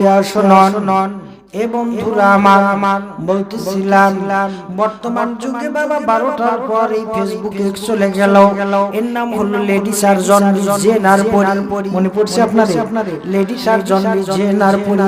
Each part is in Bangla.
শুনুন এ বন্ধুরা আমার বলতেছিলাম বর্তমান যুগে বাবা 12টার পর এই ফেসবুকে চলে গেল। এর নাম হলো লেডিস আর জন্ডিস জেনার পরি। মনে পড়ছে আপনাদের লেডিস আর জন্ডিস জেনার পরি।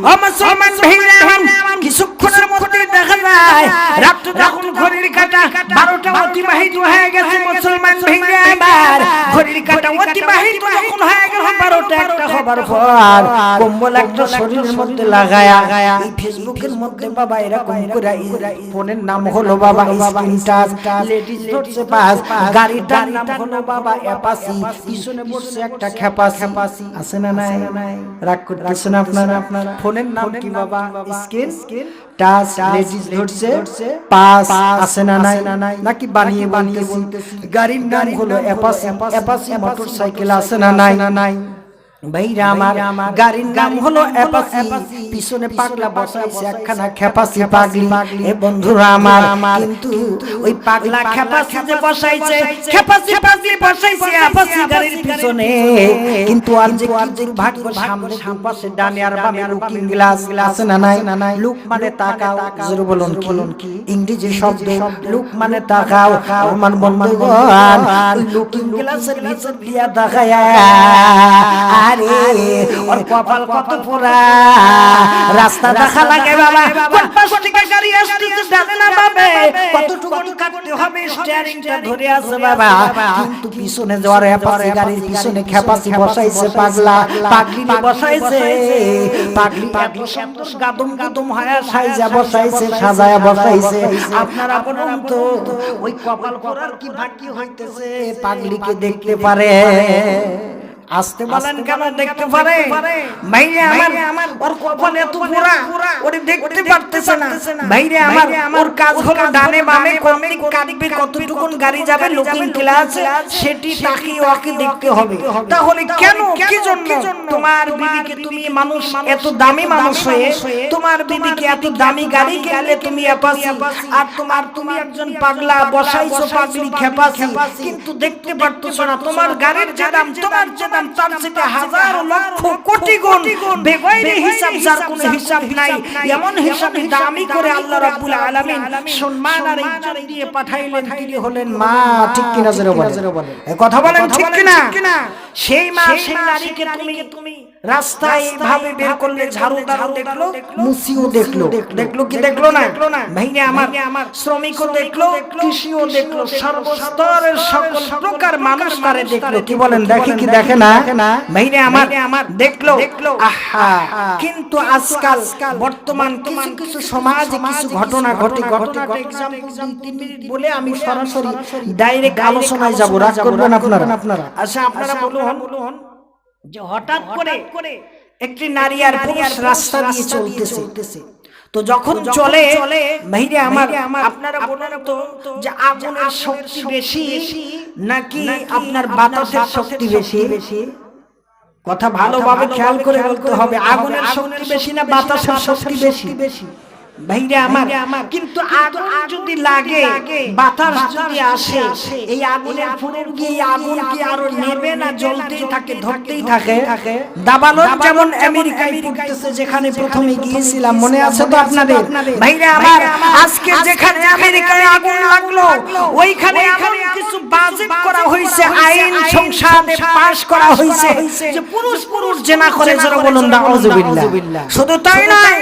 ও মুসলমান ভাইরা আমার কিছুক্ষণের মধ্যে দেখা যায় রাত যখন ঘড়ির কাঁটা 12টা অতিবাহিত হয়ে গেছে মুসলমান ভাইরা আমার ঘড়ির কাঁটা অতিবাহিত যখন হয়ে গেল 12টা একটা হবার পর কম্বল একটা শরীরের মধ্যে লাগায়া এই ফেসবুকের মধ্যে বাবা এরকম করে ফোনের নাম হলো বাবা স্ক্রিন টাচ, লেডিস ধরছে পাস, গাড়িটার নাম হলো বাবা অ্যাপাসি, পিছনে বসছে একটা খেপাসি। আছে না নাই? রাগ করতেছেন আপনারা? ফোনের নাম কি বাবা? স্ক্রিন টাচ, লেডিস ধরছে পাস। আছে না নাই? নাকি বানিয়ে বলতেছি? গাড়ির নাম হলো অ্যাপাসি মোটরসাইকেল। আছে না নাই? ভাইরা আমার গাড়ির নাম হলো অ্যাপাসি, পিছনে পাগলা বসাইছে একখানা খেপাসি পাগলি। এ বন্ধুরা আমার কিন্তু ওই পাগলা খেপাসি যে বসাইছে, খেপাসি পাগলি বসাইছে অ্যাপাসি গাড়ির পিছনে, কিন্তু আর যে দুর্ভাগ্য সামনে পাশে ডানে আর বামে লুকিং গ্লাস। আছে না নাই? লুক মানে তাকাও, জোরে বলুন কি? ইংরেজি শব্দ লুক মানে তাকাও। আমার বন্ধুগণ লুকিং গ্লাসের ভিতর দিয়া তাকায় और कपाल कत पोड़ा रास्ता দেখা লাগে বাবা কোন পাশ থেকে গাড়ি আসছে জানে না বাবা কতটুকু কাটতে হবে স্টিয়ারিংটা ধরে আছে বাবা, কিন্তু পিছনে যাওয়ার অ্যাপাসি গাড়ির পিছনে খেপাসি বসাইছে পাগলি বসাইছে পাগলি সুন্দর গাদম হয়ে সাইজা বসাইছে সাজায়া বসাইছে। আপনারা বলুন তো ওই কপাল পোড়ার কি ভাগ্য হইতেছে পাগলিকে দেখতে পারে? আসতে বলেন কেন দেখতে পারে? ভাইরে আমার ওর কপাল এত পোড়া ওরে দেখতে পারতেছে না। ভাইরে আমার ওর কাজ হলো ডানে বামে কোন দিক কাটবে কতটুকুন গাড়ি যাবে লুকিং গ্লাস সেটি তাকিয়ে ওকে দেখতে হবে। তাহলে কেন কি জন্য তোমার বিবিকে তুমি মানুষ এত দামি মানুষ হয়ে তোমার বিবিকে এত দামি গাড়ি কিনলে তুমি অ্যাপাসি, আর তুমি একজন পাগলা বসাইছো পাগলি খেপাসি, কিন্তু দেখতে পারতেছো না তোমার গাড়ির যে দাম তোমার যে তার থেকে হাজার লক্ষ কোটি গুণ বেগৈরে হিসাব, যার কোনো হিসাব নাই। এমন হিসাব দামি করে আল্লাহ রাব্বুল আলামিন সম্মান আর ইজ্জত দিয়ে পাঠাইলেন, তিনি হলেন মা। ঠিক কি না জোরে বলেন? এই কথা বলেন ঠিক কি না? সেই মা সেই নারীকে তুমি রাস্তায় এইভাবে বের করলে ঝাড়ু দেখলো, মুসিও দেখলো কি দেখলো না? ভাইরে আমার শ্রমিকও দেখলো, কৃষিও দেখলো, সর্বস্তরের সকল প্রকার মানুষ তারে দেখলো। কি বলেন? দেখে কি দেখে না? ভাইরে আমার দেখলো। আহা, কিন্তু আজকাল বর্তমান কিছু সমাজে কিছু ঘটনা ঘটে। ঘটনাটা एग्जांपल 2-3 মিনিট বলে আমি সরাসরি ডাইরেক্ট আলোচনায় যাব। রাগ করবেন আপনারা? আচ্ছা আপনারা বলুন যে হঠাৎ করে একটি নারী আর পুরুষ রাস্তা দিয়ে চলতেছে, তো যখন চলে ভাইরে আমার আপনারা বলুন তো যে আগুনের শক্তি বেশি নাকি আপনার বাতাসের শক্তি বেশি? কথা ভালোভাবে খেয়াল করে বলতে হবে। আগুনের শক্তি বেশি না বাতাসের শক্তি বেশি? ভাইরে আমার কিন্তু আগুন যদি লাগে বাতাস যদি আসে এই আগুনের ফুড়ুর কি আগুন কি আরো নেবে না জ্বলতেই থাকে ধরতেই থাকে? দাবানল যেমন আমেরিকায় পড়তেছে, যেখানে প্রথমে গিয়েছিলাম মনে আছে তো আপনাদের? ভাইরে আমার আজকে যেখানে আমেরিকায় আগুন লাগলো ওইখানে এমন কিছু বাজেট করা হয়েছে, আইন সংসদে পাস করা হয়েছে যে পুরুষ জেনা করে, যারা বলুন নাউযুবিল্লাহ। শুধু তাই নয়,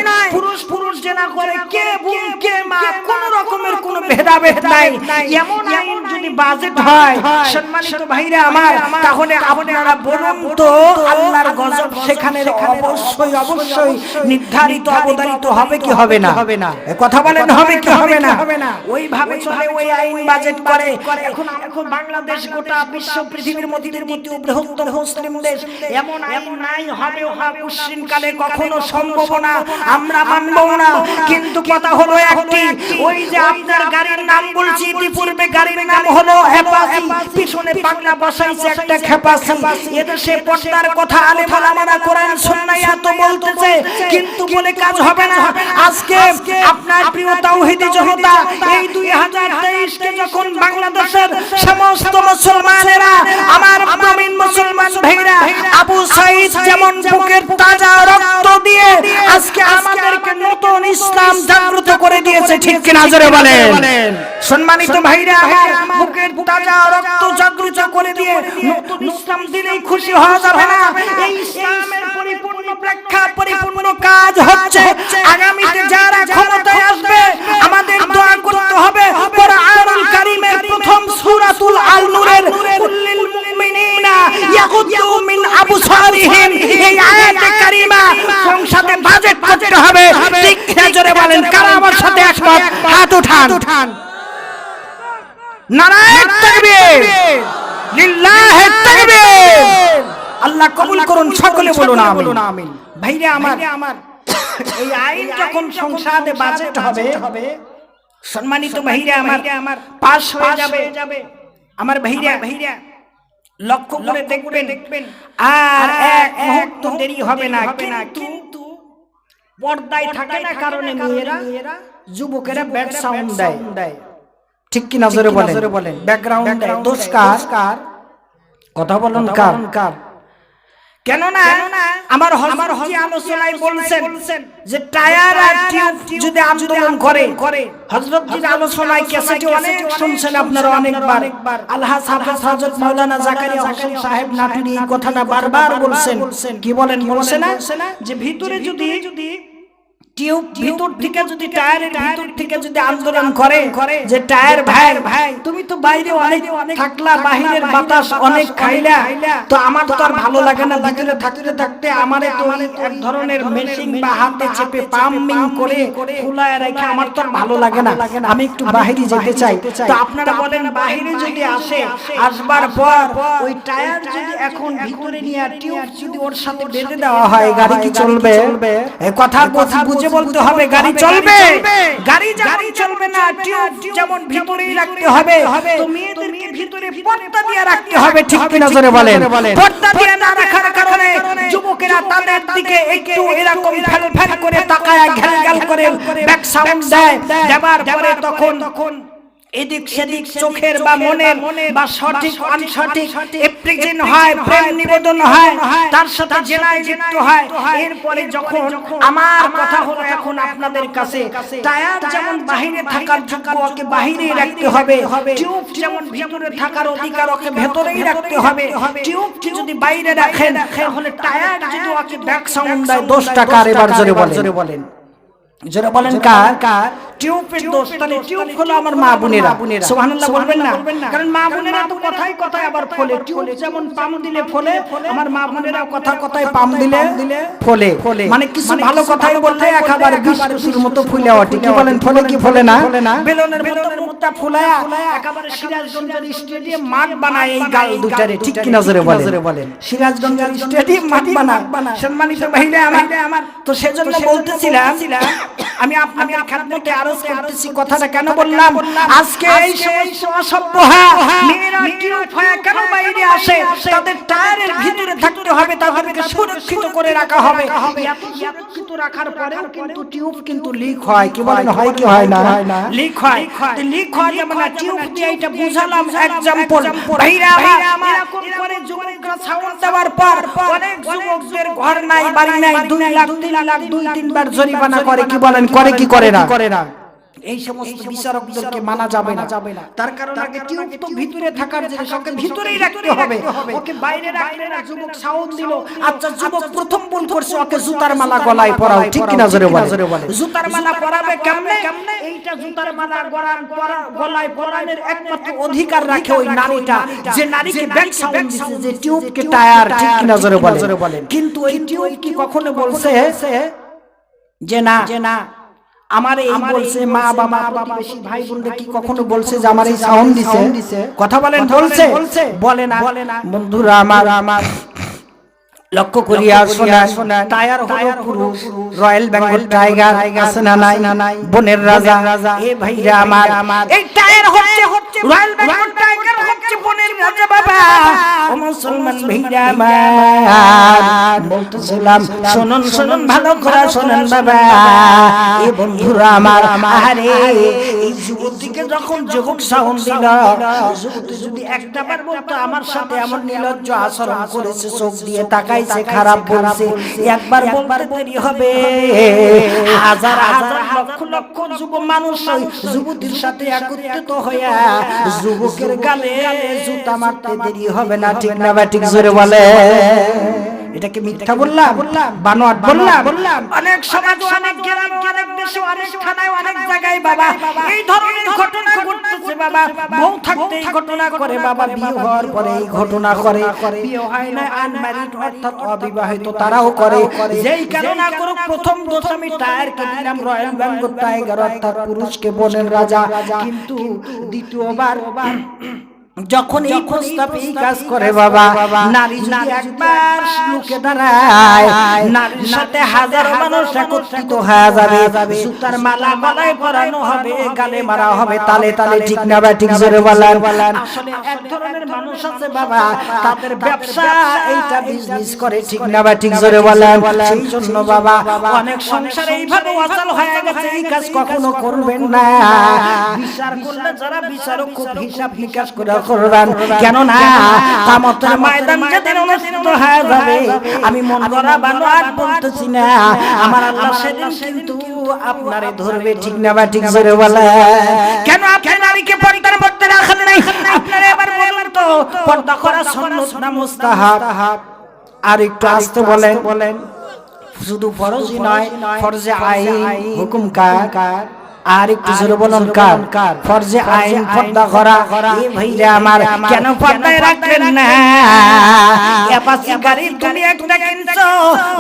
পুরুষ জেনা করে কে বোন কে মা কোন রকমের কোন ভেদাভেদ নাই। এমন আইন যদি বাজেট হয় সম্মানিত ভাইরা আমার, তাহলে আপনারা বলুন তো আল্লাহর গজব সেখানে অবশ্যই নির্ধারিত অবধারিত হবে কি হবে না? কথা বলেন হবে কি হবে না? ওইভাবে চলে, ওই আইন বাজেট করে। এখন বাংলাদেশ গোটা বিশ্ব পৃথিবীর মধ্যে দ্বিতীয় বৃহত্তম মুসলিম দেশ, এমন আইন নাই, হবে কুশ্চিনকালে কখনো সম্ভব না, আমরা মানব না। কিন্তু কথা হলো একটি, ওই যে আপনার গাড়ির নাম বলছি ইতিপূর্বে, গাড়ির নাম হলো অ্যাপাচি, পিছনে পাগলা বসাইছে একটা খেপাসি। এদেশে পর্দার কথা আলেম ওলামারা কোরআন সুন্নাহ এত বলতেছে, কিন্তু বলে কাজ হবে না। আজকে আপনার প্রিয় তাওহীদি জনতা, এই 2023 কে যখন বাংলাদেশের সমস্ত মুসলমানেরা, আমার প্রবীণ মুসলমান ভাইরা, আবু সাঈদ যেমন বুকের তাজা রক্ত দিয়ে আজকে আমাদেরকে নতুন ইসলাম জাগ্রত করে দিয়েছে, ঠিক কিনা জোরে বলেন। সম্মানিত ভাইরা আমার, বুকের তাজা রক্ত জাগ্রত করে দিয়ে নতুন ইসলাম দিলেই খুশি হওয়া যাবে না। এই ইসলামের পরিপূর্ণ ব্যাখ্যা, পরিপূর্ণ কাজ হচ্ছে আগামীতে যারা ক্ষমতায় আসবে আমাদের দোয়া করতে হবে কোরআনুল কারীমের প্রথম সূরাতুল আল নূরের কুল্লিল মুমিনিনা ইয়াগুদ্দু মিন আবসারিহিম, এই আয়াতে কারীমা সংসদে বাজেট করতে হবে, ঠিক জোরে বলেন। কারা আমার সাথে একমত? হাত উঠান। নারায়ে তাকবীর, লিল্লাহি তাকবীর। আল্লাহ কবুল করুন, সকলে বলুন আমিন। ভাইরা আমার, এই আইন যখন সংসদে বাজেট হবে, সম্মানিত ভাইরা আমার, পাস হয়ে যাবে, আমার ভাইরা লক্ষ্য করে দেখবেন আর এক মুহূর্ত দেরি হবে না। কিন্তু পর্দায় থাকে না কারণে মেয়েরা, যুবকেরা ব্যাড সাউন্ড দেয়, ঠিক কি নজরে বলেন, ব্যাকগ্রাউন্ড দেয়। দোষ কার? কথা বলুন কার? কেননা আমার হযরত আলোচনায় বলছেন যে টায়ার আর টিউব যদি আন্দোলন করে, হযরতজির আলোচনায় ক্যাসেটে অনেক শুনছেন আপনারা অনেকবার। আলহাজ হাফেজ হযরত মাওলানা জাকারিয়া হোসেন সাহেব নাটোরি এই কথাটা বারবার বলছেন। কি বলেন? বলছেন না যে ভিতরে যদি টিউব ভিতর থেকে যদি টায়ারের ভিতর থেকে যদি আন্দোলন করে যে টায়ার ভাই তুমি তো বাইরে অনেক থাকলা, বাহিরের বাতাস অনেক খাইলা, তো আমার তো আর ভালো লাগে না ভিতরে থাকতে। আমারে তো এক ধরনের মেশিন বা হাতে চেপে পাম্পিং করে ফুলায় রেখে আমার তো আর ভালো লাগে না, আমি একটু বাইরে যেতে চাই। তো আপনারা বলেন বাহিরে যদি আসবার পর ওই টায়ার যদি এখন ভিতরে নিয়ে টিউব যদি ওর সাথে বেঁধে দেওয়া হয়, গাড়ি কি চলবে? এই কথা বুঝে বলতে হবে, গাড়ি চলবে। গাড়ি যেমন চলবে না, টিউব যেমন ভিতরেই রাখতে হবে, তো মেয়েদেরকে ভিতরে পর্দা দিয়ে রাখতে হবে, ঠিক কি না জোরে বলেন। পর্দা দিয়ে না রাখার কারণে যুবকেরা তাদের দিকে একটু এরকম ফেল করে তাকায়, ঘ্যাল করে ব্যাক সাউন্ড দেয়, দেবার পরে তখন এদিক সেদিক চোখের বা মনের বা সঠিক অনসঠিক এপ্রিজেন হয়, প্রেম নিবেদন হয়, তার সাথে জেনায় যুক্ত হয়। এরপরে যখন আমার কথা হলো এখন আপনাদের কাছে, টায়ার যেমন বাহিরে থাকার যোগ্য ওকে বাহিরেই রাখতে হবে, টিউব যেমন ভিতরে থাকার অধিকার ওকে ভেতরেই রাখতে হবে। টিউবটি যদি বাইরে রাখেন তাহলে টায়ার যদি ওকে ব্যাক সাউন্ড দেয়, 10 টাকা। এবার জোরে বলেন কার? টিউবের দোষ। তাহলে টিউব হলো আমার মা বোনেরা, সুবহানাল্লাহ বলবেন না? কারণ মা বোনেরা তো কথায় আবার ফলে, টিউব যেমন পাম দিলে ফলে, আমার মা বোনেরা কথায় পাম দিলে ফলে। মানে কিছু ভালো কথাই বললে একেবারে বিস্কুটের মতো ফুলে ওঠে। কি বলেন, ফলে কি ফলে না? বেলনের মতো মুখটা ফুলায়া একেবারে সিরাজগঞ্জের স্টেডিয়াম মাঠ বানায় এই গাল দুটারে, ঠিক কি নজরে বলেন? সিরাজগঞ্জের স্টেডিয়াম মাঠ বানায়। সম্মানিত ভাইরা আমার, তো সেজন্য বলতেছিলাম আমি আপনাদের খেদমতে আরজ করতেছি। কথাটা কেন বললাম? আজকে এই সমস্ত অসভ্য মেয়েরা টিউব হয়ে কেন বাইরে আসে? তাদের টায়ারের ভিতরে থাকতে হবে, তাদেরকে সুরক্ষিত করে রাখা হবে। এত সুরক্ষিত রাখার পরেও কিন্তু টিউব কিন্তু লিক হয়। কি বলেন, হয় কি হয় না? লিক হয়। লিক হয় যেমন টিউব দিয়ে এটা বুঝালাম এক্সাম্পল। ভাইরা আমার, এরকম করে যুবকরা সাউন্ড দেওয়ার পর অনেক যুবকদের ঘর নাই, বাড়ি নাই, 2 লাখ 3 লাখ 2-3 বার জরিমানা করে। কি বলেন, করে কি করে না? এই সমস্ত বিচারকদেরকে মানা যাবে না। তার কারণ আগে টিউব তো ভিতরে থাকার জিনিস, ওকে ভিতরেই রাখতে হবে, ওকে বাইরে রাখলে না। যুবক সাউন্ড দিল, আচ্ছা যুবক প্রথম ভুল করছে, ওকে জুতার মালা গলায় পরাও, ঠিক কি না জোরে বলেন? জুতার মালা পরাবে কেমনে? এইটা জুতার মালা গলায় পরানোর একমাত্র অধিকার রাখে ওই নারীটা, যে নারীকে ব্যাক সাউন্ড দিচ্ছে, যে টিউবকে টায়ার, ঠিক কি না জোরে বলেন? কিন্তু ওই টিউব কি কখনো বলছে যে না আমার এই বলছে? মা বাবা প্রতিবেশী ভাই বোনরা কি কখনো বলছে যে আমার এই সাউন্ড দিছে? কথা বলেন, বলছে? বলে না। বন্ধুরা আমার, লক্ষ্য করিয়া শোনা টায়ার হলো পুরুষ রয়্যাল বেঙ্গল টাইগার আছে না নাই বনের রাজা এ ভাইরা আমার এই টায়ার হচ্ছে রয়্যাল বেঙ্গল টাইগার হচ্ছে বনের রাজা বাবা ও মুসলমান ভাইরা আমার বলতেছিলাম শুনুন ভালো করে শুনুন বাবা এ বন্ধুরা আমার আরে এই যুবতীকে যখন যুবক সাউন্ড দিল যুবতী যদি একটাবার বলতো আমার সাথে এমন নির্লজ্জ আচরণ করেছে চোখ দিয়ে তাকাইছে খারাপ বলছে একবার বলতে দেরি হবে হাজার হাজার লক্ষ লক্ষ যুব মানুষ যুবতীর সাথে একত্রিত হইয়া যুবকের গালে জুতা মারতে দেরি হবে না ঠিক না বা ঠিক জোরে বলে এটাকে মিথ্যা বললাম বানোয়াট বললাম অনেক সমাজ অনেক গ্রাম অনেক দেশে অনেক থানায় অনেক জায়গায় বাবা এই ধরনের ঘটনা ঘটতেছে বাবা বউ থাকতে এই ঘটনা করে বাবা বিয়ে হওয়ার পরে এই ঘটনা করে বিয়ে হয় না আনম্যারিড অর্থাৎ অবিবাহিত তারাও করে যেই কারণে করে প্রথম দোষ আমি টায়ারকে দিলাম রয়্যাল বেঙ্গল টাইগার অর্থাৎ পুরুষকে বনের রাজা কিন্তু দ্বিতীয়বার যখন এই প্রস্তাব এই কাজ করে বাবা নারী যদি একবার লুকে দাঁড়ায় নারীর সাথে হাজারো মানুষ একত্রিত হয়ে যাবে সুতার মালা গলায় পরানো হবে গালে মারা হবে তালে তালে ঠিক না বা ঠিক জোরে বলেন আসলে এক ধরনের মানুষ আছে বাবা তাদের ব্যবসা এইটা বিজনেস করে ঠিক না বা ঠিক জোরে বলেন সেই জন্য বাবা অনেক সংসার এইভাবে অচল হয়ে গেছে এই কাজ কখনো করবেন না বিচার করলে যারা বিচারক খুব হিসাব নিকাশ করে করবেন কেন না কিয়ামতের ময়দান যেদিন অনুষ্ঠিত হয়ে যাবে আমি মন গড়া বানোয়াট বলতেছি না আমার আল্লাহ সেদিন কিন্তু আপনারে ধরবে ঠিক না বা ঠিক জোরে বলে কেন আপনি নারীকে পর্দার মধ্যে রাখেন নাই আপনারা এবার বলুন তো পর্দা করা সুন্নাত না মুস্তাহাব আর একটু আস্তে বলেন শুধু ফরজই নয় ফরজে আইন হুকুম কার আর একটু জোরে বলুন কার ফরজে আইন পর্দা করা এই ভাইরা আমার কেন পর্দায় রাখলেন না অ্যাপাচি গাড়ি তুমি একটা কিনছো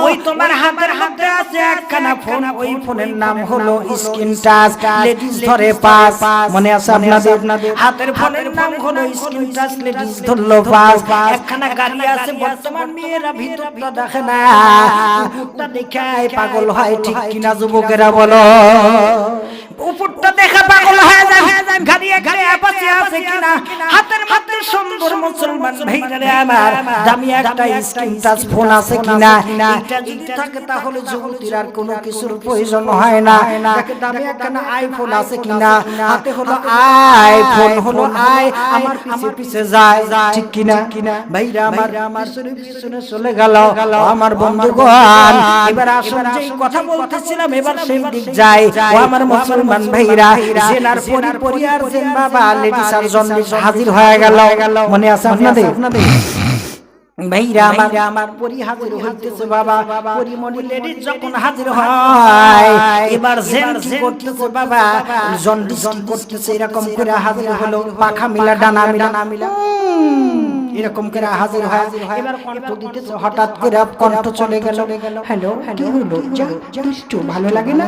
ওই তোমার হাতের মধ্যে আছে একখানা ফোন ওই ফোনের নাম হলো স্ক্রিন টাচ লেডিস ধরে পাস মনে আছে আপনাদের হাতের ফোনের নাম হলো স্ক্রিন টাচ লেডিস ধরলো পাস একখানা গাড়ি আছে বর্তমান মেয়েরা ভিতরটা দেখে না উপরটা দেখায় পাগল হয় ঠিক কিনা যুবকেরা বলো উপরটা দেখা পাগল হয়ে যায় গাড়ি একটা অ্যাপাচি আছে কিনা হাতের মধ্যে সুন্দর মুসলমান ভাইরা আমার দামি একটা স্ক্রিন টাচ ফোন আছে কিনা এটা যদি থাকে তাহলে যুবতীর আর কোনো কিছুর প্রয়োজন হয় না দেখে দামি একটা আইফোন আছে কিনা হাতে হলো আইফোন হলো আমার পিছে যায় ঠিক কিনা ভাইরা আমার পিছনে চলে গেল আমার বন্ধুগণ এবার আসুন যে কথা বলতেছিলাম এবার সেই দিক যায় ও আমার মুসলমান ভাইরা জেনার পরিবার জেন বাবা লেডিস আর জন্ডিস হাজির হয়ে গেল মনে আছে আপনাদের ভাইরা আমার পরি হাজির হইতেছে বাবা পরিমণি লেডিস যখন হাজির হয় এবার জেন কি করতেছে বাবা জন্ডিস কি করতেছে এরকম করে হাজির হলো পাখা মিলা ডানা মিলা এরকম করে হাজির হয় এবার কণ্ঠ দিতেছে হঠাৎ করে কণ্ঠ চলে গেল হ্যালো কি হলো একটু ভালো লাগে না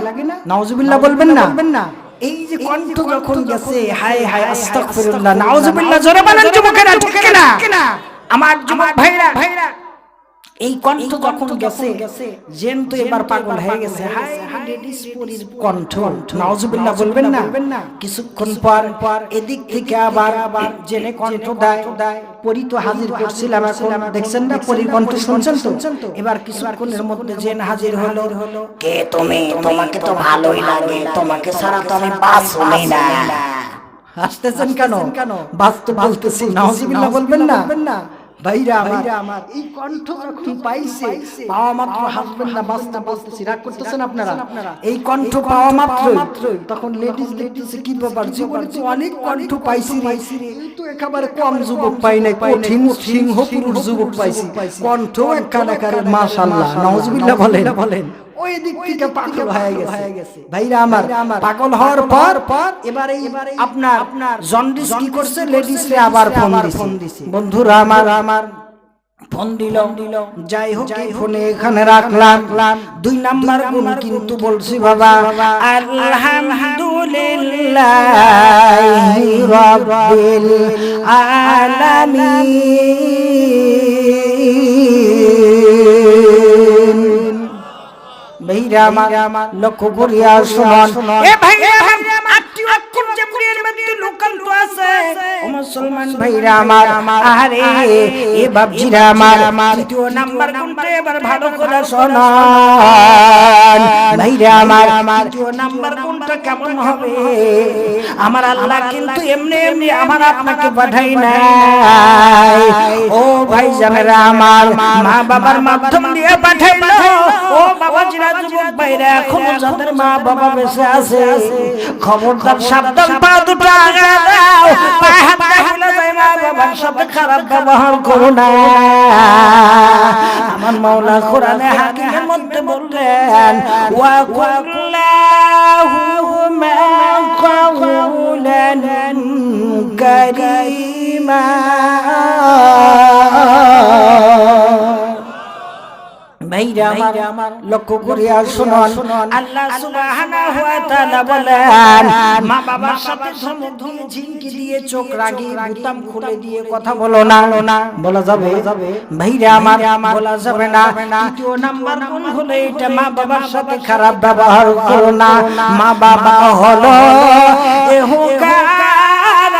নাউজুবিল্লাহ বলবেন না এই যে কণ্ঠ যখন গেছে হায় হায় আস্তাগফিরুল্লাহ নাউজুবিল্লাহ জোরে বলেন যুবকেরা ঠিক না আমার যুবক ভাইরা এই কণ্ঠ যখন গেছে জেন তো এবার পাগল হয়ে গেছে হায় লেডিস পরির কণ্ঠ নাউজুবিল্লাহ বলবেন না কিছুক্ষণ পর এদিক থেকে আবার জেনে কণ্ঠ দেয় পরি তো হাজির করছিলাম এখন দেখছেন না পরির কণ্ঠ শুনছেন তো এবার কিছুক্ষণের মধ্যে জেন হাজির হলো কে তুমি তোমাকে তো ভালোই লাগে তোমাকে ছাড়া তো আমি বাঁচি না হাসতেছেন কেন বাস্তব বলতেছি নাউজুবিল্লাহ বলবেন না ভাইরা আমার এই কণ্ঠ যখন পাইছে পাওয়া মাত্র হাসবেন না বাস্তা বলতেছি রাগ করতেছেন আপনারা এই কণ্ঠ পাওয়া মাত্রই তখন লেডিস দেখতেছে কি ব্যাপার জীবনে তো অনেক কণ্ঠ পাইছি রে এই তো একেবারে কম যুবক পাই নাই কঠিন সিংহ পুরুষ যুবক পাইছি কণ্ঠ একখানে মাশাআল্লাহ নাউজুবিল্লাহ বলেন ওই দিক থেকে পাগল হয়ে গেছে ভাইরা আমার পাগল হওয়ার পর এবারে আপনার জন্ডিস কি করছে লেডিস রে আবার ফোন দিছে বন্ধুরা আমার ফোন দিল, যাই হোক ফোনে এখানে রাখলাম। 2 নাম্বার গুণ কিন্তু বলছি বাবা, আলহামদুলিল্লাহি রাব্বিল আলামিন। ভাইরা আমার লক্ষ্য করিয়া শুনুন, এ ভাইরা আমার লোকাল তো আছে ও মুসলমান ভাইরা আমার, আরে এ বাপজিরা আমার, 2 নাম্বার কোনটা এবার ভালো করে শুনুন ভাইরা আমার। 2 নাম্বার কোনটা কেমন হবে? আমার আল্লাহ কিন্তু এমনি এমনি আমার আপনাকে পাঠাই নাই, ও ভাই জানেরা আমার, মা বাবার মাধ্যম দিয়ে পাঠাইলো। ও বাবাজিরা, যুবক ভাইরা, এখনো যাদের মা বাবা বেঁচে আছে, খবরদার সাবধান, পা দুটো আগা দাও, পায়ে হাত রাখলে যায়, মা বাবার সাথে খারাপ ব্যবহার করো না। আমার মাওলা কোরআনে হাকিমের মধ্যে বললেন, ওয়া কুল্লাহু মা কাউলান কারীমা। ভাইরা আমার লক্ষ্য করিয়া শুনুন, আল্লাহ সুবহানাহু ওয়া তাআলা বলেন, মা বাবার সাথে ধমক দিয়ে, ঝিঙ্কি দিয়ে, চোখ রাগিয়ে, বুতাম খুলে দিয়ে কথা বলো না। বলা যাবে? ভাইরা আমার, বলা যাবে না। 2 নাম্বার গুণ হলো এটা, মা বাবার সাথে খারাপ ব্যবহার করো না। মা বাবা হলো ইহকাল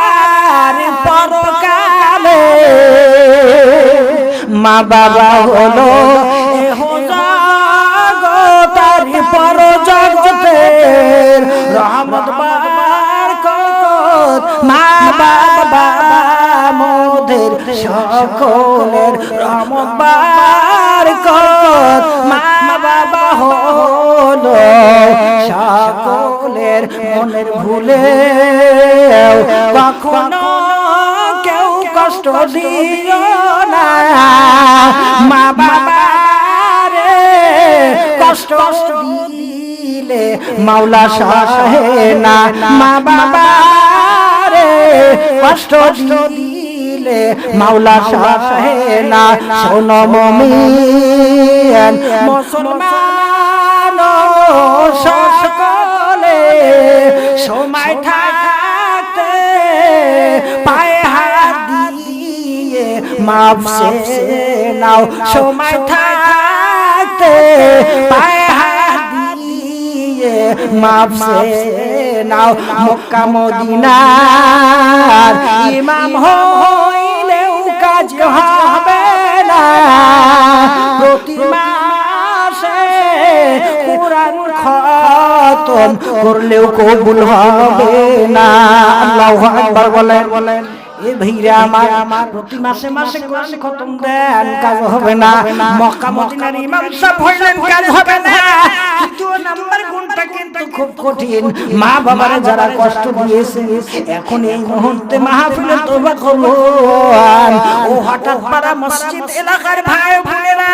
আর পরকালে, মা বাবা হলো পর জগতের রহমত বরকত, মা বাবা মোদের সকলের রহমত বরকত, মা বাবা হলো সকলের মনের ভুলে কখনো কেউ কষ্ট দিও না। মা বাবা কষ্ট দিলে মাওলা সহে না, মা বাবা রে কষ্ট দিলে মাওলা সহে না। শোনো মুমিন মুসলমান সকলে, সময় থাকতে পায়ে হাত দিয়ে মাফ সে নাও, সময় থাকতে পায়ে হাত দিয়ে মাফ সে নাও। মক্কা মদিনার ইমাম হইলেও কাজ হবে না, প্রতি মাসে কুরআন খতম করলেও কবুল হবে না। আল্লাহু আকবার বলেন। এ ভাইরা আমার, প্রতি মাসে মাসে কোরআন খতম দেন, কাজ হবে না। মক্কা মদিনার ইমাম সাহেব হইলেন, কাজ হবে না। 2 নাম্বার গুণটা কিন্তু খুব কঠিন। মা বাবারে যারা কষ্ট দিয়েছে, এখন এই মুহূর্তে মাহফিলে তওবা করুন। ও হঠাৎ পাড়া মসজিদ এলাকার ভাই বোনেরা,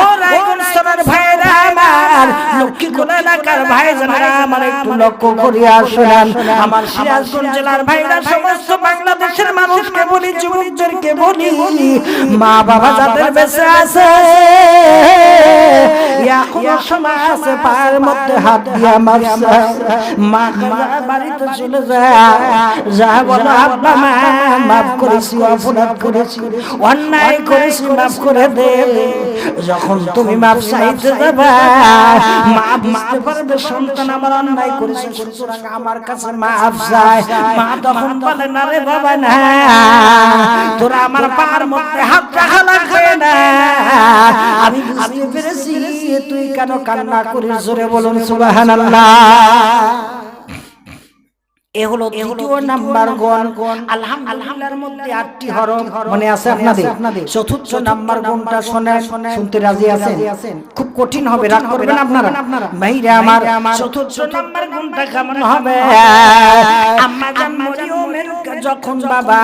ও রায়গঞ্জ থানার ভাইরা আমার, লক্ষ্মীগোলা এলাকার ভাই জানেরা আমার, একটু লক্ষ্য করিয়া শুনেন। আমার সিরাজগঞ্জ জেলার ভাইরা, সমস্ত বাংলাদেশের মানুষকে বলি, যুবকদেরকে বলি, মা বাবা যাদের বেঁচে আছে, এখনো সময় আছে, পায়ের মধ্যে হাত দিয়া মা বাড়িতে চলে যা বলো, আব্বা মা মাফ করেছি, অপরাধ করেছি, অন্যায় করেছি, মাফ করে দে। যখন তুমি মাফ চাইতে যাবা, মা বুঝতে পারবে সন্তান আমার অন্যায় করেছে, সুতরাং আমার কাছে মাফ চায়। মা তখন বলে, না রে বাবা না, তোরা আমার পায়ের মধ্যে হাত রাখা লাগবে না, আমি বুঝতে পেরেছি তুই কেন কান্না করিস। জোরে বলুন সুবহানাল্লাহ। এ হলো 2 নাম্বার গুণ। আলহামদুলিল্লাহর মধ্যে 8টি হরফ মনে আছে আপনাদের? 4র্থ নাম্বার গুণটা শুনতে রাজি আছেন? খুব কঠিন হবে, রাগ করবেন আপনারা। ভাইরা আমার, 4র্থ নাম্বার গুণটা কেমন হবে? আম্মা জান মরিয়মের যখন বাবা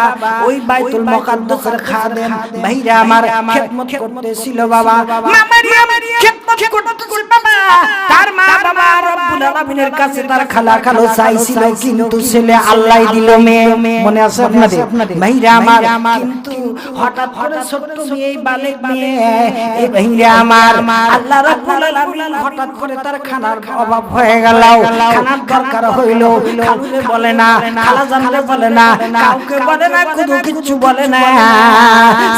ওই বাইতুল মুকাদ্দাসের খাদেম ভাইরা আমার খেদমত করতেছিল, বাবা মা মারিয়াম খেদমত করতেছিল, বাবা তার মা বাবা রব্বুল আলামিনের কাছে তার খালা খালো চাইছিল, কিন্তু ছেলে আল্লাহ দিল মেয়ে। মনে আছে আপনাদের? ভাইরা আমার, কিন্তু হঠাৎ করে ছোট্ট মেয়ে, বালেক মেয়ে, এই ভাইরা আমার, আল্লাহ রাব্বুল আলামিন হঠাৎ করে তার খানার অভাব হয়ে গেল, খানার দরকার হইল। খালুরে বলে না, খালা জানলে বলে না, কাউকে বলে না, কোনো কিছু বলে না।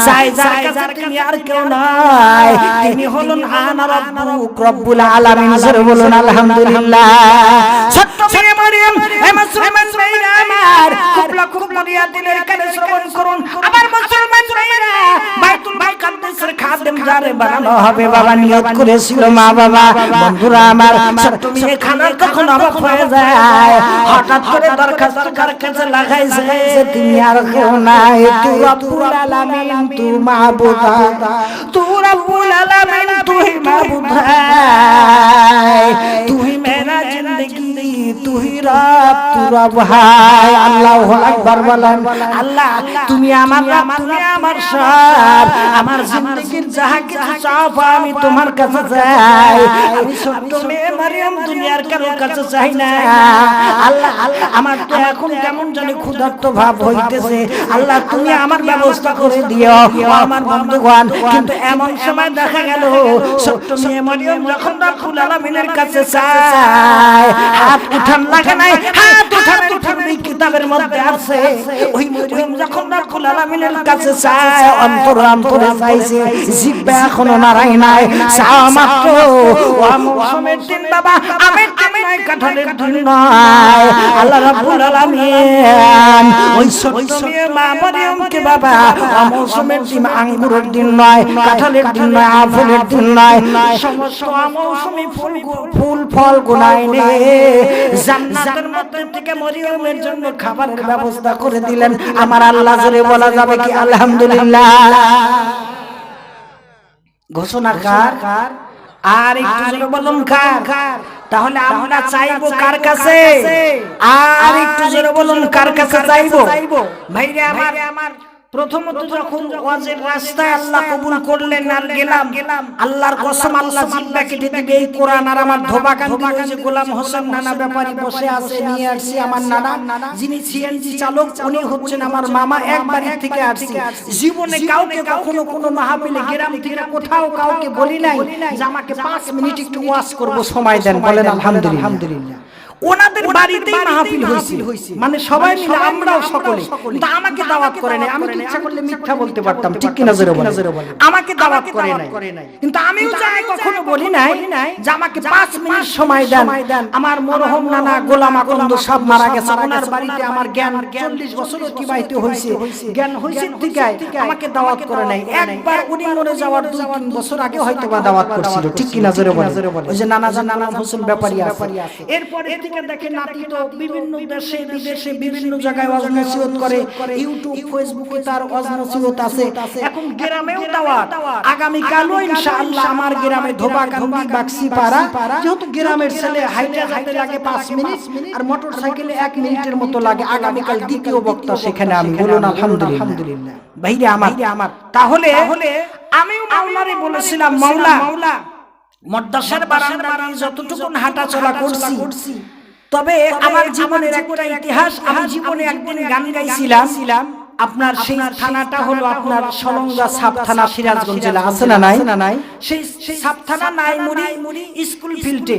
চাই যার কাছে তিনি আর কেউ নয়, তিনি হলেন আনা রাব্বুক রব্বুল আলামিন। জোরে বলুন আলহামদুলিল্লাহ। ছোট্ট মেয়ে মারিয়াম, হে মুসলমান ভাইরা আমার, খুব লক্ষ্য করিয়া দিলের কানে শ্রবণ করুন। আবার মুসলমান ভাইরা, বাইতুল মুকাদ্দাসের খাদেম যারে বানানো হবে, বাবা নিয়ত করেছিল মা বাবা। বন্ধুরা আমার, ছোট্ট মেয়ে খানার তখন অভাব হয়ে যায়, হঠাৎ করে দরখাস্ত কার কাছে লাগাইছে, তিনি আর কেউ নাই, তু রব্বুল আলামিন, তু মাহবুব, তু রব্বুল আলামিন, তুই মাহবুব है, तू ही मेरा जिंदगी, तू ही रब, तू रब है। আল্লাহু আকবার বলেন। আল্লাহ তুমি আমার রব, তুমি আমার সব, আমার জিন্দেগীর যাহা কিছু চাও আমি তোমার কাছে চাই। আমি ছোট্ট মেয়ে মারিয়াম দুনিয়ার কারোর কাছে চাই না। আল্লাহ আমার তো এখন কেমন জানি ক্ষুধার্ত ভাব হইতেছে, আল্লাহ তুমি আমার ব্যবস্থা করে দিও আমার বন্ধুগণ। কিন্তু এমন সময় দেখা গেল ছোট্ট মেয়ে মারিয়াম যখন রব্বুল আলামিনের কাছে চায়, হাত উঠান লাগে নাই, হাত উঠানোর পূর্বে কিতাবের মধ্যে আছে, ওই মারিয়াম যখন রব্বুল আলামিনের কাছে চায়, অন্তর অন্তরে চাইছে, জিহ্বা এখনো নাড়াই নাই, চাওয়া মাত্র ও মৌসুমের দিন বাবা, আমের দিন নয়, কাঁঠালের দিন নয়। আল্লাহ রাব্বুল আলামিন ওই ছোট্ট মেয়ে মা মারিয়ামকে বাবা মৌসুমের দিন, আঙ্গুরের দিন নয়, কাঁঠালের দিন নয়, আপেলের দিন নয়, সমস্ত মৌসুমি ফুল ফল গুনায় নে জান্নাতের মধ্যে থেকে মরিয়মের জন্য খাবারের ব্যবস্থা করে দিলেন আমার আল্লাহ। জোরে বলা যাবে কি আলহামদুলিল্লাহ? ঘোষণা কার? আর একটু জোরে বলুন কার? তাহলে আমরা চাইবো কার কাছে? আর একটু জোরে বলুন কার কাছে চাইবো? ভাইরা আমার, প্রথমত যখন ওয়াজের রাস্তায় আল্লাহ কবুল করলেন আর গেলাম, আল্লাহর কসম আল্লাহ জিব্বা কেটে দিবে এই কোরআন। আর আমার ধোবাকান্দি ওই যে গোলাম হোসেন নানা ব্যাপারী বসে আছে, নিয়ে আসছি আমার নানা, যিনি সিএনজি চালক, উনি হচ্ছেন আমার মামা, এক বাড়ি থেকে আসছি। জীবনে কাউকে কখনো কোনো মাহফিলে গ্রাম থেকে কোথাও কাউকে বলি নাই যে আমাকে 5 মিনিট একটু ওয়াজ করব, সময় দেন। বলেন আলহামদুলিল্লাহ। ওনাদের বাড়িতেই মাহফিল হয়েছিল, মানে সবাই মিলে, আমরাও সকলে, কিন্তু আমাকে দাওয়াত করে নাই। আমি ইচ্ছা করলে মিথ্যা বলতে পারতাম, ঠিক কি না? জোরে বলেন। আমাকে দাওয়াত করে নাই, কিন্তু আমিও যাই কখনো বলি নাই যে আমাকে 5 মিনিট সময় দেন। আমার মরহুম নানা গোলাম আকন্দ সব মারা গেছে, ওনার বাড়িতে আমার জ্ঞান 40 বছর অতিবাহিত হয়েছে, জ্ঞান হয়েছে ঠিক আমাকে দাওয়াত করে নাই। একবার উনি মরে যাওয়ার 2-3 বছর আগে হয়তো বা দাওয়াত করছিল, ঠিক কি না? জোরে বলেন। ওই যে নানা হোসেন ব্যাপারী আছে। এরপরে দেখেন নাতি তো বিভিন্ন দেশে বিদেশে বিভিন্ন জায়গায় ওয়াজ নসিহত করে, ইউটিউব ফেসবুকে তার ওয়াজ নসিহত আছে। এখন গ্রামেও দাওয়াত, আগামী কালও ইনশাআল্লাহ আমার গ্রামে ধোবাকান্দি বাক্সিপাড়া, যেহেতু গ্রামের ছেলে হাইটা যেতে লাগে 5 মিনিট আর মোটরসাইকেলে 1 মিনিটের মতো লাগে, আগামীকাল দ্বিতীয় বক্তা সেখানে আমি। বলুন আলহামদুলিল্লাহ। ভাইরা আমার, তাহলে আমিও মাওলারে বলেছিলাম, মাওলা মাদ্রাসার বারান্দায় যতটুকু হাঁটা চলা করছি, তবে আমার জীবনের একটা ইতিহাস, আমি জীবনে একদিন গান গাইছিলাম। আপনার সেই থানাটা হলো আপনার সলঙ্গা সাব থানা, সিরাজগঞ্জ জেলা, আছে না নাই? সেই সাব থানা নাইমুড়ি স্কুল ফিল্ডে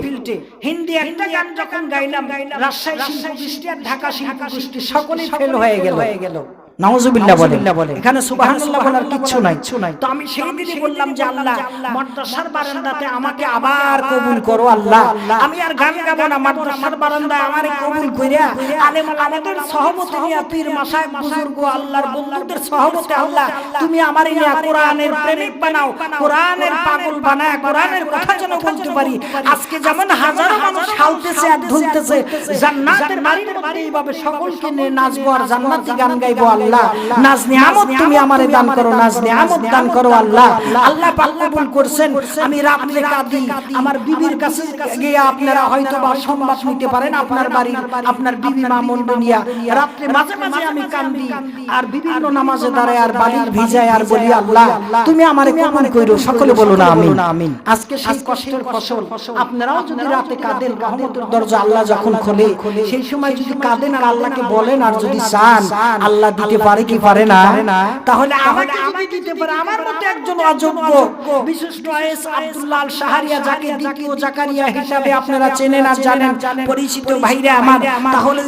হিন্দি একটা গান যখন গাইলাম, রাজশাহী শিল্পগোষ্ঠী আর ঢাকা শিল্পগোষ্ঠী সকলেই ফেল হয়ে গেল। নাউজুবিল্লাহ বলে, এখানে সুবহানাল্লাহ বলার কিচ্ছু নাই। তো আমি সেই দিনই বললাম যে আল্লাহ মাদ্রাসার বারান্দাতে আমাকে আবার কবুল করো আল্লাহ। আমি আর গান গাবো না, মাদ্রাসার বারান্দায় আমারে কবুল কইরা আলেম আমাদের সহবতে নিয়া পীর মাশায়েখ বুজুর্গ আল্লাহর বন্ধুদের সহবতে আল্লাহ তুমি আমারে নিয়া কোরআনের প্রেমিক বানাও, কোরআনের পাগল বানায়, কোরআনের কথা যেন বলতে পারি। আজকে যেমন হাজারো মানুষ হালতেছে আর ধুলতেছে, জান্নাতের বাড়ির মধ্যে এইভাবে সকলকে নিয়ে নাচবো আর জান্নাতি গান গাইবো আল্লাহ। নাজ নিয়ামত তুমি আমারে দান করো, নাজ নিয়ামত দান করো আল্লাহ। আল্লাহ পাক কবুল করছেন। আমি রাতে কাঁদি, আমার বিবির কাছে গিয়ে আপনারা হয়তো বা সংবাদ নিতে পারেন, আপনার বাড়ির আপনার বিবি মা মন্ডলিয়া, রাতে মাঝে মাঝে আমি কাঁদি আর বিভিন্ন নামাজে দাঁড়ায় আর বালির ভিজায় আর বলি আল্লাহ তুমি আমারে কবুল কইরো। সকলে বলো না আমিন। আজকে সেই কষ্টের ফসল আপনারাও যদি রাতে কাঁদেন, রহমতের দরজা আল্লাহ যখন খোলে সেই সময় যদি কাঁদেন আর আল্লাহকে বলেন আর যদি চান আল্লাহ দিতে পারে কি পারে না? তাহলে আমাকে যদি দিতে পারে, আমার মতো একজন অযোগ্য বিশিষ্ট এস আব্দুল্লাহ আল শাহরিয়া, যাকে দ্বিতীয় জাকারিয়া হিসাবে আপনারা চেনেন আর জানেন, পরিচিত ভাইরা আমার, তাহলে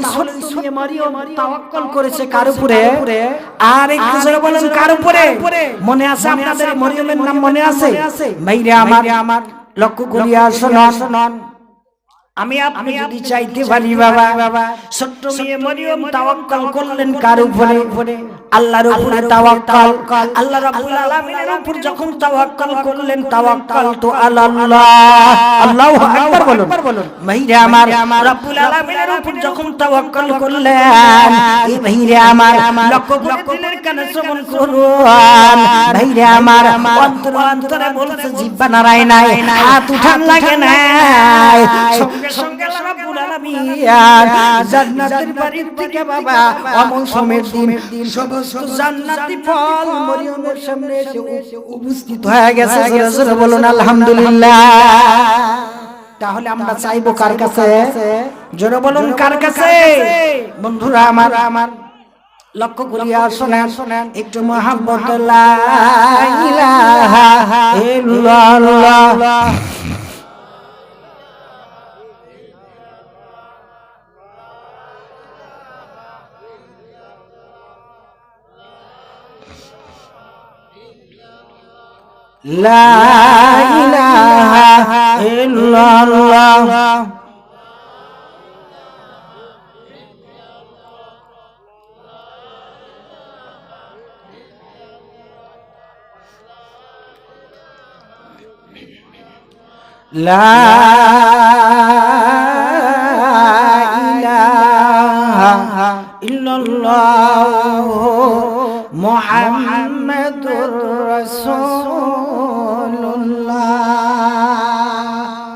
সুনিয়ে মারিয়াম তাওয়াক্কুল করেছে কার উপরে? আর একটু জোরে বলেন কার উপরে? মনে আছে আপনাদের মরিয়মের নাম মনে আছে? ভাইরা আমার লক্ষ্য করিয়া শুনুন, আমি আপনি যদি চাইতে পারি বাবা, ছোট্ট মেয়ে মরিয়ম তাওয়াক্কুল করলেন কার উপরে? আল্লাহর উপরে তাওয়াক্কুল। আল্লাহ রাব্বুল আলামিনের উপর যখন তাওয়াক্কুল করলেন, তাওয়াক্কালতু আলাল্লাহ, আল্লাহু আকবার বলুন। ভাইরা আমার রাব্বুল আলামিনের উপর যখন তাওয়াক্কুল করলেন, এই ভাইরা আমার লক্ষ্য করে দিলের কানে শ্রবণ করুন। ভাইরা আমার অন্তরে বলছে জিহ্বা নাড়ায় নাই, হাত উঠান লাগে নাই, সঙ্গে আল্লাহ রাব্বুল আলামিন জান্নাতের বাড়ির থেকে বাবা অমৌসুমের দিন সমস্ত জান্নাতি ফল মরিয়মের সামনে এসে উপস্থিত হয়ে গেছে। জোরে জোরে বলুন আলহামদুলিল্লাহ। তাহলে আমরা চাইবো কার কাছে? জোরে বলুন কার কাছে? বন্ধুরা আমার লক্ষ্য করিয়া শোনেন একটু মহব্বত, লা ইলাহা ইল্লাল্লাহ। লা ইলাহা ইল্লাল্লাহ। লা ইলাহা ইল্লাল্লাহ মুহাম্মাদুর রাসূলুল্লাহ।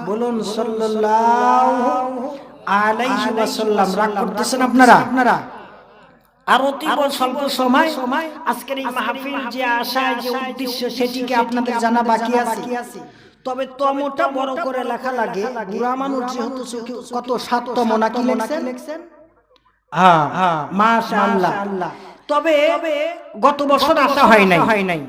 বলুন সাল্লাল্লাহু আলাইহি ওয়াসাল্লাম। রাগ করতেছেন আপনারা? আর অতীব স্বল্প সময় আজকের এই মাহফিল যে আশায় যে উদ্দেশ্য সেটিকে আপনাদের জানা বাকি আছে। তবে তমটা বড় করে লেখা লাগে, বুড়া মানুষ যেহেতু কত সাততম নাকি লিখছেন? হ্যাঁ, মাশাআল্লাহ। তবে গত বছর আসা হয় নাই,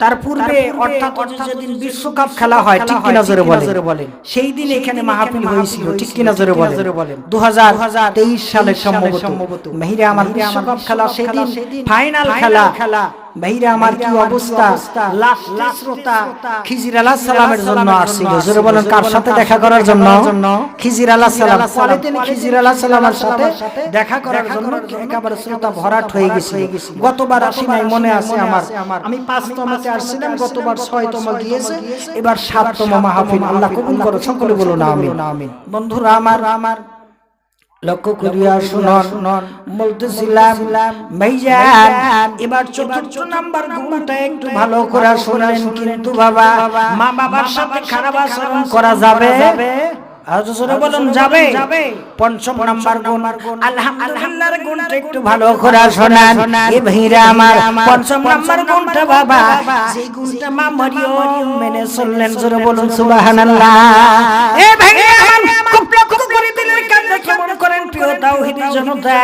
তার পূর্বে অর্থাৎ যেদিন বিশ্বকাপ খেলা হয়, ঠিক কিনা জোরে বলেন, সেই দিন এখানে মাহফিল হয়েছিল, ঠিক কিনা জোরে বলেন? 2023 সালে সম্ভবত। মেহিরা আমার বিশ্বকাপ খেলা সেদিন ফাইনাল খেলা। ভাইরা আমার কি অবস্থা! লাস্ট শ্রোতা খিজির আলাইহিস সালামের জন্য আসছিল। জোরে বলেন কার সাথে দেখা করার জন্য? খিজির আলাইহিস সালাম। পরে তিনি খিজির আলাইহিস সালামের সাথে দেখা করার জন্য একেবারে শ্রোতা ভরাট হয়ে গেছে। গতবার আসি নাই, মনে আছে আমার, আমি 5তমতে আসছিলাম, গতবার 6তম গিয়েছে, এবার 7তম মাহফিল। আল্লাহ কবুল করো, সকলে বলুন আমিন। বন্ধুরা আমার লক্ষ্য করিয়া শুনুন, বলতেছিলাম ভাইজান এবার 4র্থ নাম্বার গুণটা একটু ভালো করে শুনেন। কিন্তু বাবা, মা বাবার সাথে খারাপ আচরণ করা যাবে? আজ জোরে বলুন যাবে? 5ম নাম্বার গুণ আলহামদুলিল্লাহর গুণটা একটু ভালো করে শুনেন। এ ভাইরা আমার 5ম নাম্বার গুণটা বাবা, যে গুণটা মা মরিয়ম মেনে চললেন, জোরে বলুন সুবহানাল্লাহ। এ ভাইরা আমার খুব লক্ষ্য করে দিলেন কাছে কেমন করেন প্রিয় তাওহীদের জনতা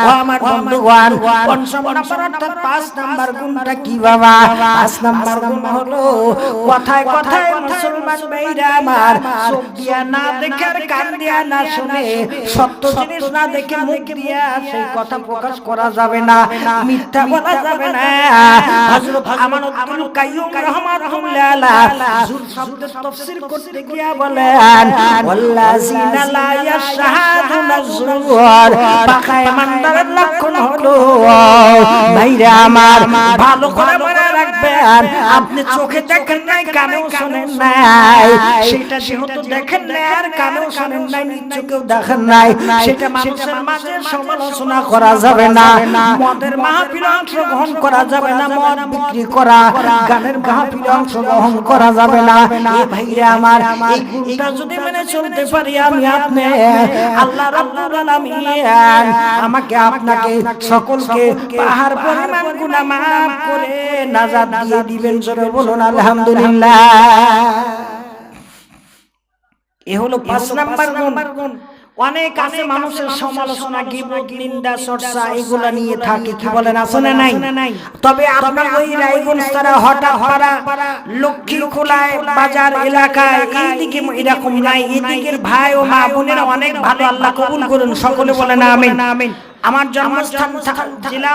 ও আমার বন্ধুগণ। 5ম নাম্বার অর্থাৎ 5 নাম্বার গুণটা কি বাবা? 5 নাম্বার গুণ হলো কথায় কথায় মুসলমান ভাইরা আমার চোখ দিয়া না দেখে আর কান দিয়া না শুনে, সত্য জিনিস না দেখে মুখ দিয়া সেই কথা প্রকাশ করা যাবে না, মিথ্যা বলা যাবে না। হযরত আমানুল কাইয়ুম রাহমাতুল্লাহ আলাইহি জুল শব্দের তাফসীর করতে গিয়া বলেন, ওয়াল্লাযিনা লা ইয়াশহাদুনা যুর, পাকা ইমানদারের লক্ষণ হলো ভাইরা আমার ভালো করে মনে রাখবেন, আপনি চোখে দেখেন নাই, কানেও শুনেন নাই, সেটা যেহেতু দেখেন নাই আর কানেও শুনেন নাই, চোখেও দেখেন নাই, সেটা মানুষের মাঝে সমালোচনা করা যাবে না, মদের মাহফিলে অংশগ্রহণ করা যাবে না, মদ বিক্রি করা, গানের মাহফিলে অংশগ্রহণ করা যাবে না। এই ভাইরা আমার এই গুণটা যদি মেনে চলতে পারি আমি আপনি, আল্লাহ রাব্বুল আলামিন আমাকে আপনাকে সকলকে পাহাড় পরিমাণ গুনাহ মাফ করে নাজাত দিয়ে দিবেন। জোরে বলুন আলহামদুলিল্লাহ। এ হলো 5 নাম্বার গুণ। অনেক আছে মানুষের সমালোচনা, গীবত, নিন্দা, চর্চা এগুলা নিয়ে থাকে, কি বলেন, আছে না নাই? তবে আপনার ওই রায়গঞ্জ তারা হঠাৎ পাড়া লক্ষ্মীখোলায় বাজার এলাকায় এইদিকে এরকম নাই। এদিকের ভাই ও মা বোনেরা অনেক ভালো, আল্লাহ কবুল করুন, সকলে বলেন আমিন। আমার জন্মস্থান জেলা